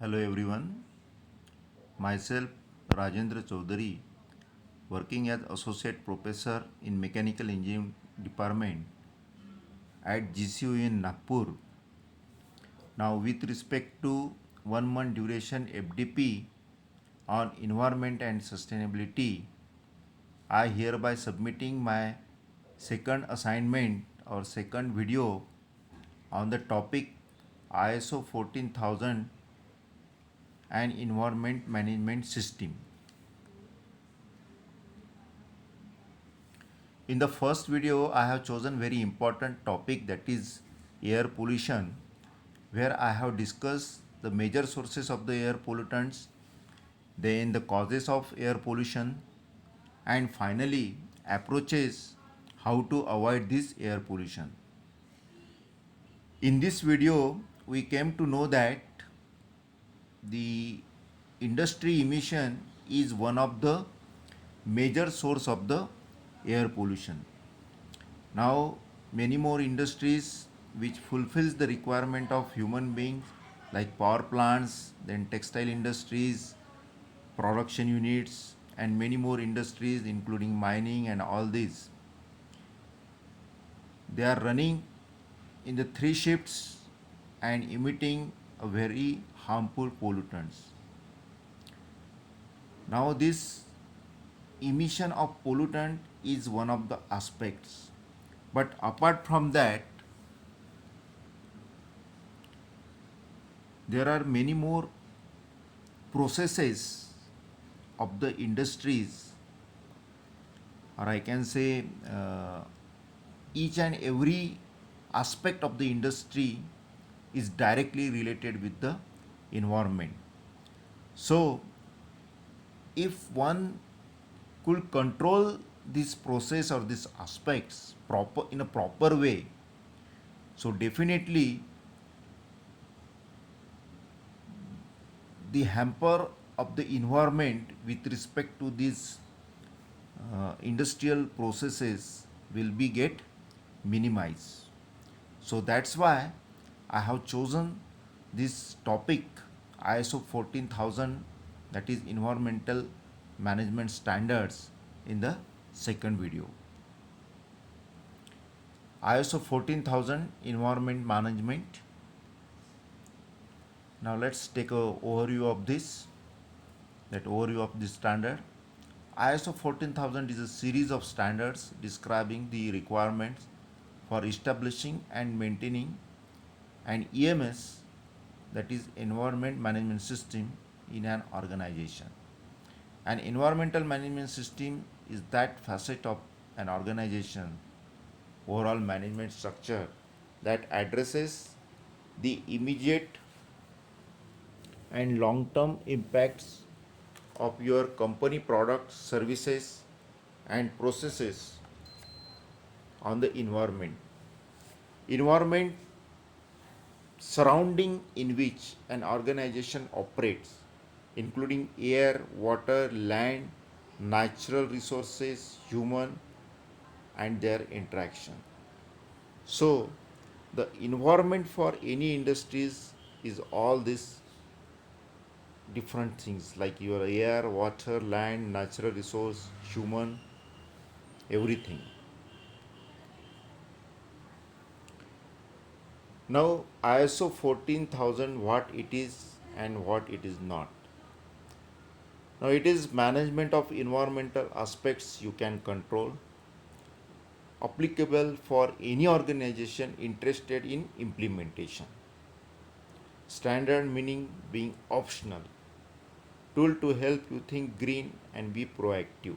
Hello everyone, myself Rajendra Chaudhary, working as Associate Professor in Mechanical Engineering Department at GCU in Nagpur. Now, with respect to 1 month duration FDP on environment and sustainability, I hereby submitting my second assignment or second video on the topic ISO 14000 and environment management system. In the first video, I have chosen very important topic, that is air pollution, where I have discussed the major sources of the air pollutants, then the causes of air pollution, and finally approaches how to avoid this air pollution. In this video, we came to know that the industry emission is one of the major source of the air pollution. Now, many more industries which fulfills the requirement of human beings, like power plants, then textile industries, production units, and many more industries including mining and all these, they are running in the three shifts and emitting a very harmful pollutants. Now this emission of pollutant is one of the aspects, but apart from that, there are many more processes of the industries, or I can say each and every aspect of the industry is directly related with the environment. So if one could control this process or these aspects proper in a proper way, so definitely the hamper of the environment with respect to these industrial processes will be get minimized. So that's why I have chosen this topic ISO 14000, that is environmental management standards, in the second video. ISO 14000 environment management. Now let's take a overview of this. That overview of this standard. ISO 14000 is a series of standards describing the requirements for establishing and maintaining an EMS, that is environment management system, in an organization. An environmental management system is that facet of an organization overall management structure that addresses the immediate and long term impacts of your company products, services, and processes on the environment. Environment surrounding in which an organization operates, including air, water, land, natural resources, human, and their interaction. So, the environment for any industries is all these different things, like your air, water, land, natural resource, human, everything. Now, ISO 14000, what it is and what it is not. Now, it is management of environmental aspects you can control, applicable for any organization interested in implementation. Standard meaning being optional. Tool to help you think green and be proactive.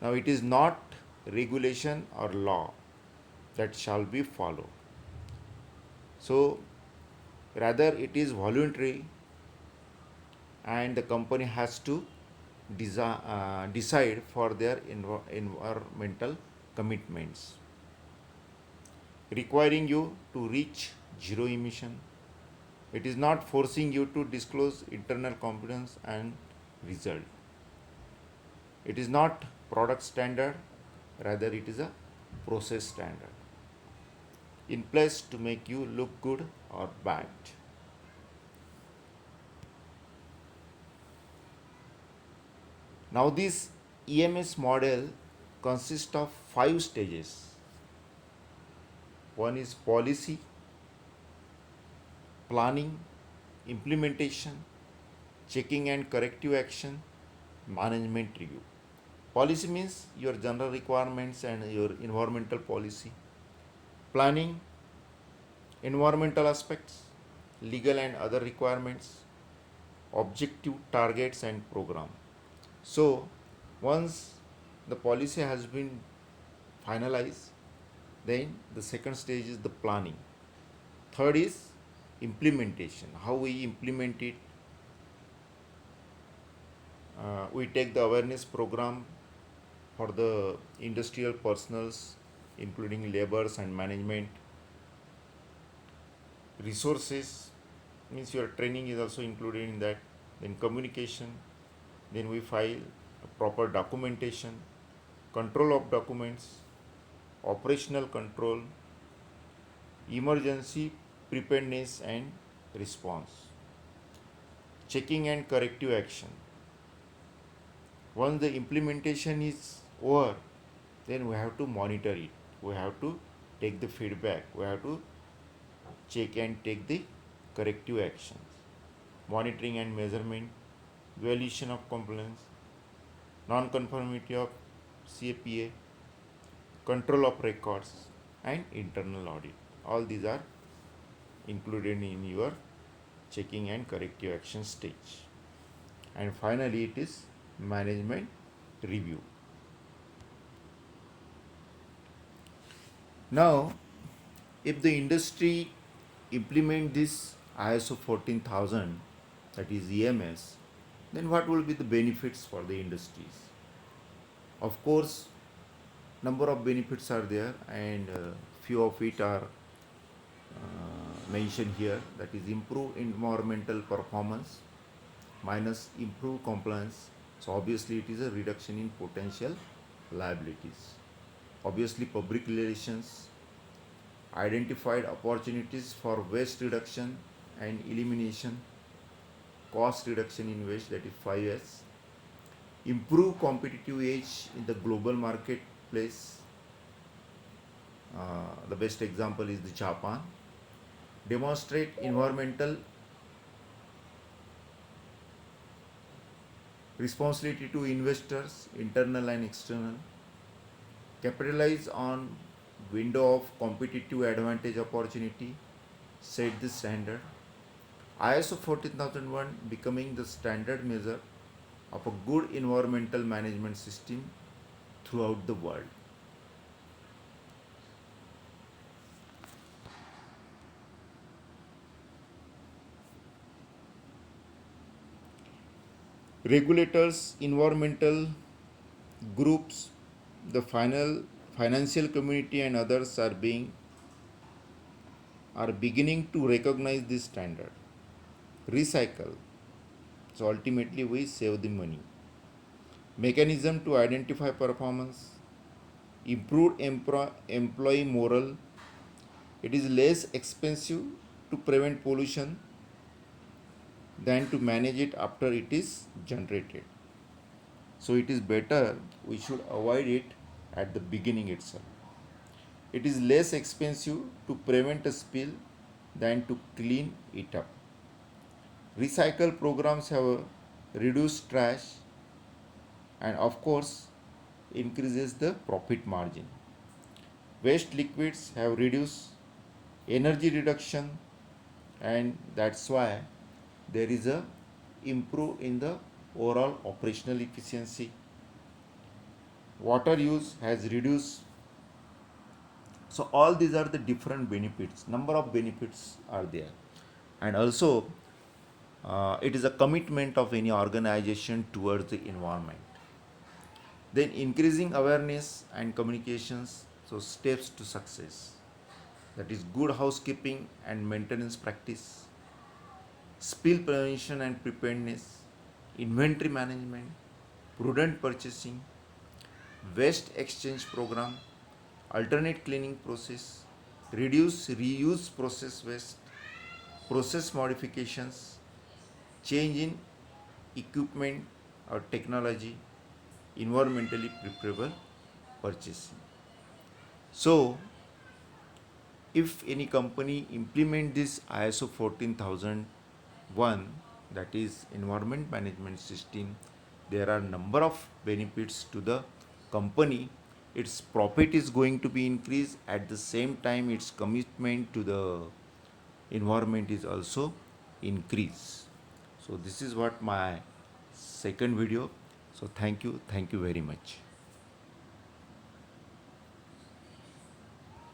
Now, it is not regulation or law that shall be followed. So, rather it is voluntary, and the company has to decide for their environmental commitments, requiring you to reach zero emission. It is not forcing you to disclose internal competence and result. It is not product standard, rather it is a process standard in place to make you look good or bad. Now this EMS model consists of 5 stages. One is policy, planning, implementation, checking and corrective action, management review. Policy means your general requirements and your environmental policy. Planning, environmental aspects, legal and other requirements, objective, targets, and program. So, once the policy has been finalized, then the second stage is the planning. Third is implementation, how we implement it. We take the awareness program for the industrial personals, including laborers and management. Resources means your training is also included in that. Then communication, then we file proper documentation, control of documents, operational control, emergency preparedness and response, checking and corrective action. Once the implementation is over, then we have to monitor it. We have to take the feedback. We have to check and take the corrective actions. Monitoring and measurement, evaluation of compliance, non-conformity of CAPA, control of records, and internal audit. All these are included in your checking and corrective action stage. And finally, it is management review. Now, if the industry implement this ISO 14000, that is EMS, then what will be the benefits for the industries? Of course, number of benefits are there, and few of it are mentioned here. That is improve environmental performance minus improve compliance. So obviously it is a reduction in potential liabilities. Obviously public relations, identified opportunities for waste reduction and elimination, cost reduction in waste, that is 5S, improve competitive edge in the global marketplace. The best example is the Japan. Demonstrate environmental responsibility to investors, internal and external. Capitalize on window of competitive advantage opportunity, set the standard. ISO 14001 becoming the standard measure of a good environmental management system throughout the world. Regulators, environmental groups, the financial community and others are beginning to recognize this standard. Recycle. So ultimately we save the money. Mechanism to identify performance, improved employee morale. It is less expensive to prevent pollution than to manage it after it is generated. So it is better, we should avoid it at the beginning itself. It is less expensive to prevent a spill than to clean it up. Recycle programs have reduced trash and of course increases the profit margin. Waste liquids have reduced energy reduction, and that's why there is a improve in the overall operational efficiency. Water use has reduced. So all these are the different benefits. Number of benefits are there, and also it is a commitment of any organization towards the environment. Then increasing awareness and communications. So steps to success. That is good housekeeping and maintenance practice, spill prevention and preparedness, inventory management, prudent purchasing, waste exchange program, alternate cleaning process, reduce reuse process waste, process modifications, change in equipment or technology, environmentally preferable purchasing. So if any company implement this ISO 14001, that is environment management system, there are number of benefits to the company. Its profit is going to be increased, at the same time its commitment to the environment is also increased. So this is what my second video. So thank you very much.